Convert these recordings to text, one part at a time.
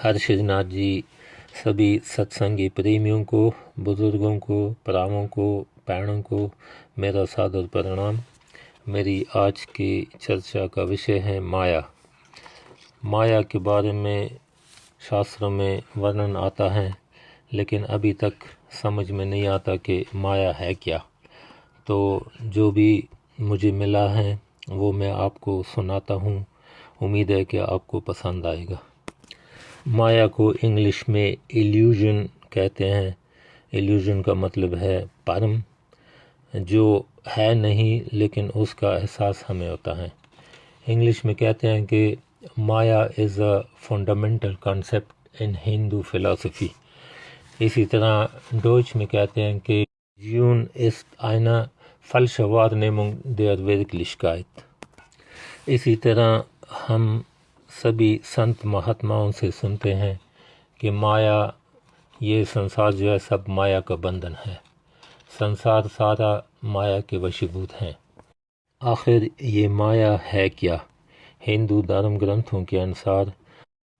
हर्षनाथ जी सभी सत्संगी प्रेमियों को, बुजुर्गों को, परावों को, पैणों को मेरा सादर प्रणाम। मेरी आज की चर्चा का विषय है माया। माया के बारे में शास्त्रों में वर्णन आता है, लेकिन अभी तक समझ में नहीं आता कि माया है क्या। तो जो भी मुझे मिला है वो मैं आपको सुनाता हूँ। उम्मीद है कि आपको पसंद आएगा। माया को इंग्लिश में इल्यूजन कहते हैं। इल्यूजन का मतलब है भ्रम, जो है नहीं लेकिन उसका एहसास हमें होता है। इंग्लिश में कहते हैं कि maya is a fundamental concept in Hindu philosophy. इसी तरह डोइच में कहते हैं कि यून इस आइना फलशवारनेमुंग देयर वेरिकलिशकाइत। इसी तरह हम सभी संत महात्माओं से सुनते हैं कि माया, ये संसार जो है सब माया का बंधन है। संसार सारा माया के वशीभूत हैं। आखिर ये माया है क्या? हिंदू धर्म ग्रंथों के अनुसार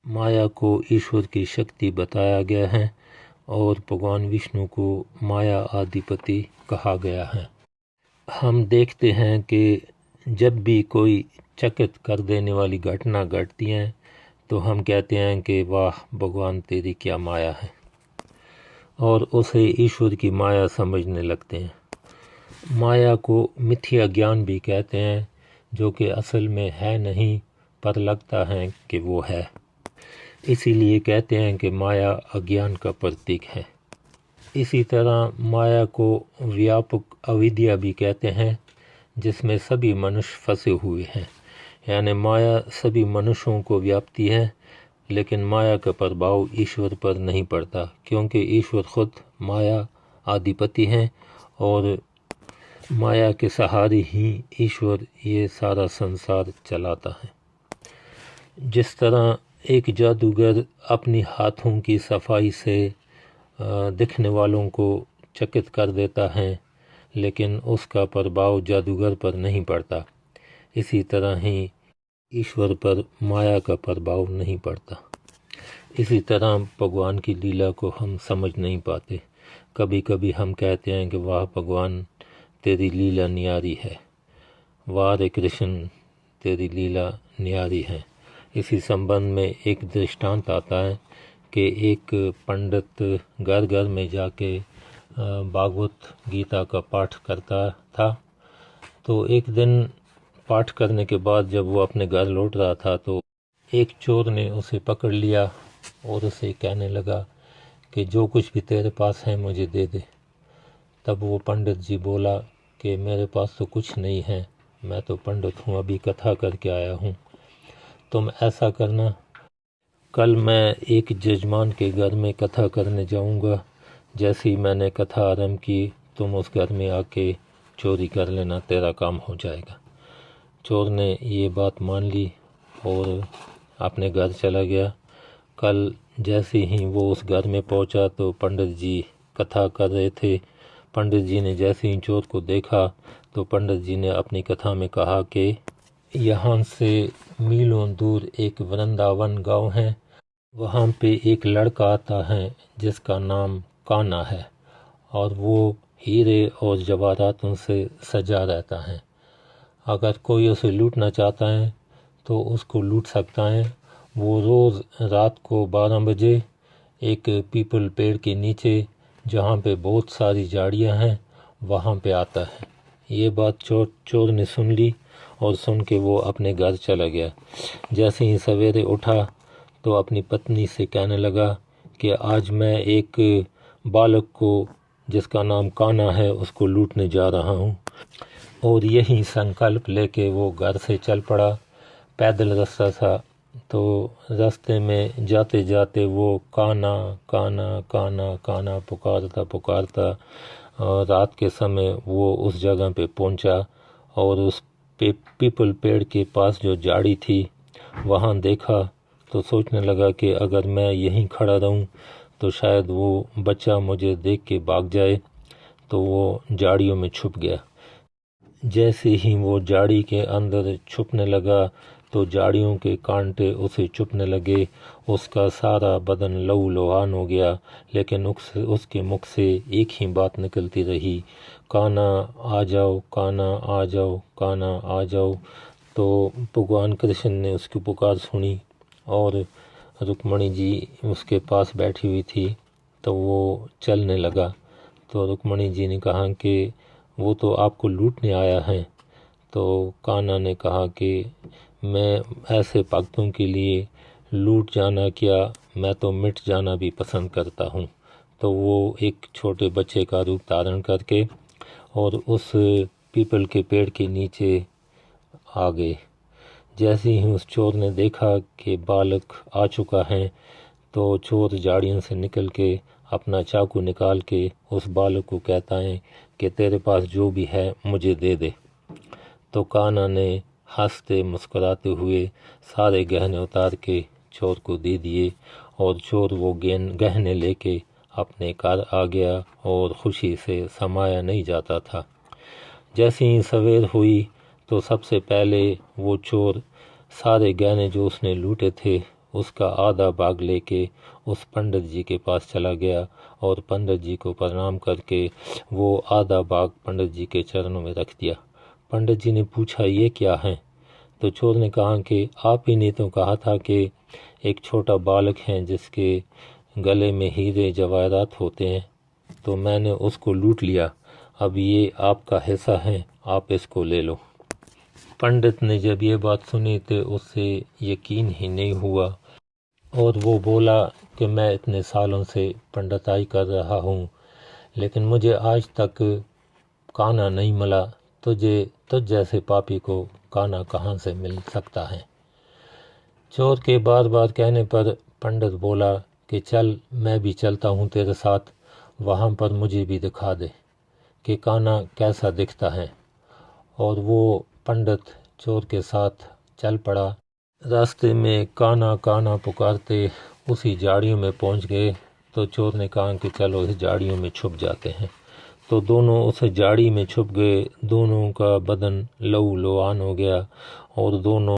माया को ईश्वर की शक्ति बताया गया है और भगवान विष्णु को माया आदिपति कहा गया है। हम देखते हैं कि जब भी कोई चकित कर देने वाली घटना घटती है तो हम कहते हैं कि वाह भगवान तेरी क्या माया है, और उसे ईश्वर की माया समझने लगते हैं। माया को मिथ्या ज्ञान भी कहते हैं, जो कि असल में है नहीं पर लगता है कि वो है। इसीलिए कहते हैं कि माया अज्ञान का प्रतीक है। इसी तरह माया को व्यापक अविद्या भी कहते हैं, जिसमें सभी मनुष्य फंसे हुए हैं। यानी माया सभी मनुष्यों को व्याप्ति है, लेकिन माया का प्रभाव ईश्वर पर नहीं पड़ता, क्योंकि ईश्वर खुद माया आदिपति हैं और माया के सहारे ही ईश्वर ये सारा संसार चलाता है। जिस तरह एक जादूगर अपनी हाथों की सफाई से दिखने वालों को चकित कर देता है, लेकिन उसका प्रभाव जादूगर पर नहीं पड़ता, इसी तरह ही ईश्वर पर माया का प्रभाव नहीं पड़ता। इसी तरह भगवान की लीला को हम समझ नहीं पाते। कभी कभी हम कहते हैं कि वाह भगवान तेरी लीला न्यारी है, वाह रे कृष्ण तेरी लीला न्यारी है। इसी संबंध में एक दृष्टांत आता है कि एक पंडित घर घर में जाके भागवत गीता का पाठ करता था। तो एक दिन पाठ करने के बाद जब वो अपने घर लौट रहा था तो एक चोर ने उसे पकड़ लिया और उसे कहने लगा कि जो कुछ भी तेरे पास है मुझे दे दे। तब वो पंडित जी बोला कि मेरे पास तो कुछ नहीं है, मैं तो पंडित हूँ, अभी कथा करके आया हूँ। तुम ऐसा करना, कल मैं एक जजमान के घर में कथा करने जाऊँगा, जैसे ही मैंने कथा आरंभ की तुम उस घर में आके चोरी कर लेना, तेरा काम हो जाएगा। चोर ने ये बात मान ली और अपने घर चला गया। कल जैसे ही वो उस घर में पहुंचा तो पंडित जी कथा कर रहे थे। पंडित जी ने जैसे ही चोर को देखा तो पंडित जी ने अपनी कथा में कहा कि यहाँ से मीलों दूर एक वृंदावन गांव है, वहाँ पे एक लड़का आता है जिसका नाम कान्हा है, और वो हीरे और जवाहरातों से सजा रहता है। अगर कोई उसे लूटना चाहता है तो उसको लूट सकता है। वो रोज़ रात को 12 बजे एक पीपल पेड़ के नीचे, जहाँ पे बहुत सारी झाड़ियाँ हैं, वहाँ पे आता है। ये बात चोर ने सुन ली और सुन के वो अपने घर चला गया। जैसे ही सवेरे उठा तो अपनी पत्नी से कहने लगा कि आज मैं एक बालक को जिसका नाम कान्हा है उसको लूटने जा रहा हूँ। और यही संकल्प लेके वो घर से चल पड़ा। पैदल रास्ता था, तो रास्ते में जाते जाते वो कान्हा कान्हा कान्हा कान्हा पुकारता रात के समय वो उस जगह पे पहुंचा और उस पीपल पेड़ के पास जो झाड़ी थी वहाँ देखा तो सोचने लगा कि अगर मैं यहीं खड़ा रहूं तो शायद वो बच्चा मुझे देख के भाग जाए। तो वो झाड़ियों में छुप गया। जैसे ही वो झाड़ी के अंदर छुपने लगा तो झाड़ियों के कांटे उसे चुभने लगे। उसका सारा बदन लहूलुहान हो गया, लेकिन उसके मुख से एक ही बात निकलती रही, कान्हा आ जाओ, कान्हा आ जाओ, कान्हा आ जाओ। तो भगवान कृष्ण ने उसकी पुकार सुनी और रुक्मणी जी उसके पास बैठी हुई थी, तो वो चलने लगा। तो रुक्मणी जी ने कहा कि वो तो आपको लूटने आया है। तो कान्हा ने कहा कि मैं ऐसे भक्तों के लिए लूट जाना क्या, मैं तो मिट जाना भी पसंद करता हूँ। तो वो एक छोटे बच्चे का रूप धारण करके और उस पीपल के पेड़ के नीचे आ गए। जैसे ही उस चोर ने देखा कि बालक आ चुका है, तो चोर झाड़ियों से निकल के अपना चाकू निकाल के उस बालक को कहता है कि तेरे पास जो भी है मुझे दे दे। तो कान्हा ने हंसते मुस्कुराते हुए सारे गहने उतार के चोर को दे दिए और चोर वो गहने लेके अपने घर आ गया और खुशी से समाया नहीं जाता था। जैसे ही सवेर हुई तो सबसे पहले वो चोर सारे गहने जो उसने लूटे थे उसका आधा भाग लेके उस पंडित जी के पास चला गया और पंडित जी को प्रणाम करके वो आधा भाग पंडित जी के चरणों में रख दिया। पंडित जी ने पूछा ये क्या है? तो चोर ने कहा कि आप ही ने तो कहा था कि एक छोटा बालक है जिसके गले में हीरे जवाहरात होते हैं, तो मैंने उसको लूट लिया। अब ये आपका हिस्सा है, आप इसको ले लो। पंडित ने जब ये बात सुनी तो उससे यकीन ही नहीं हुआ और वो बोला कि मैं इतने सालों से पंडिताई कर रहा हूँ, लेकिन मुझे आज तक कान्हा नहीं मिला। तुझ जैसे पापी को कान्हा कहाँ से मिल सकता है? चोर के बार बार कहने पर पंडित बोला कि चल मैं भी चलता हूँ तेरे साथ, वहाँ पर मुझे भी दिखा दे कि कान्हा कैसा दिखता है। और वो पंडित चोर के साथ चल पड़ा। रास्ते में कान्हा कान्हा पुकारते उसी झाड़ियों में पहुंच गए। तो चोर ने कहा कि चलो इस झाड़ियों में छुप जाते हैं। तो दोनों उस झाड़ी में छुप गए। दोनों का बदन लहूलुहान हो गया और दोनों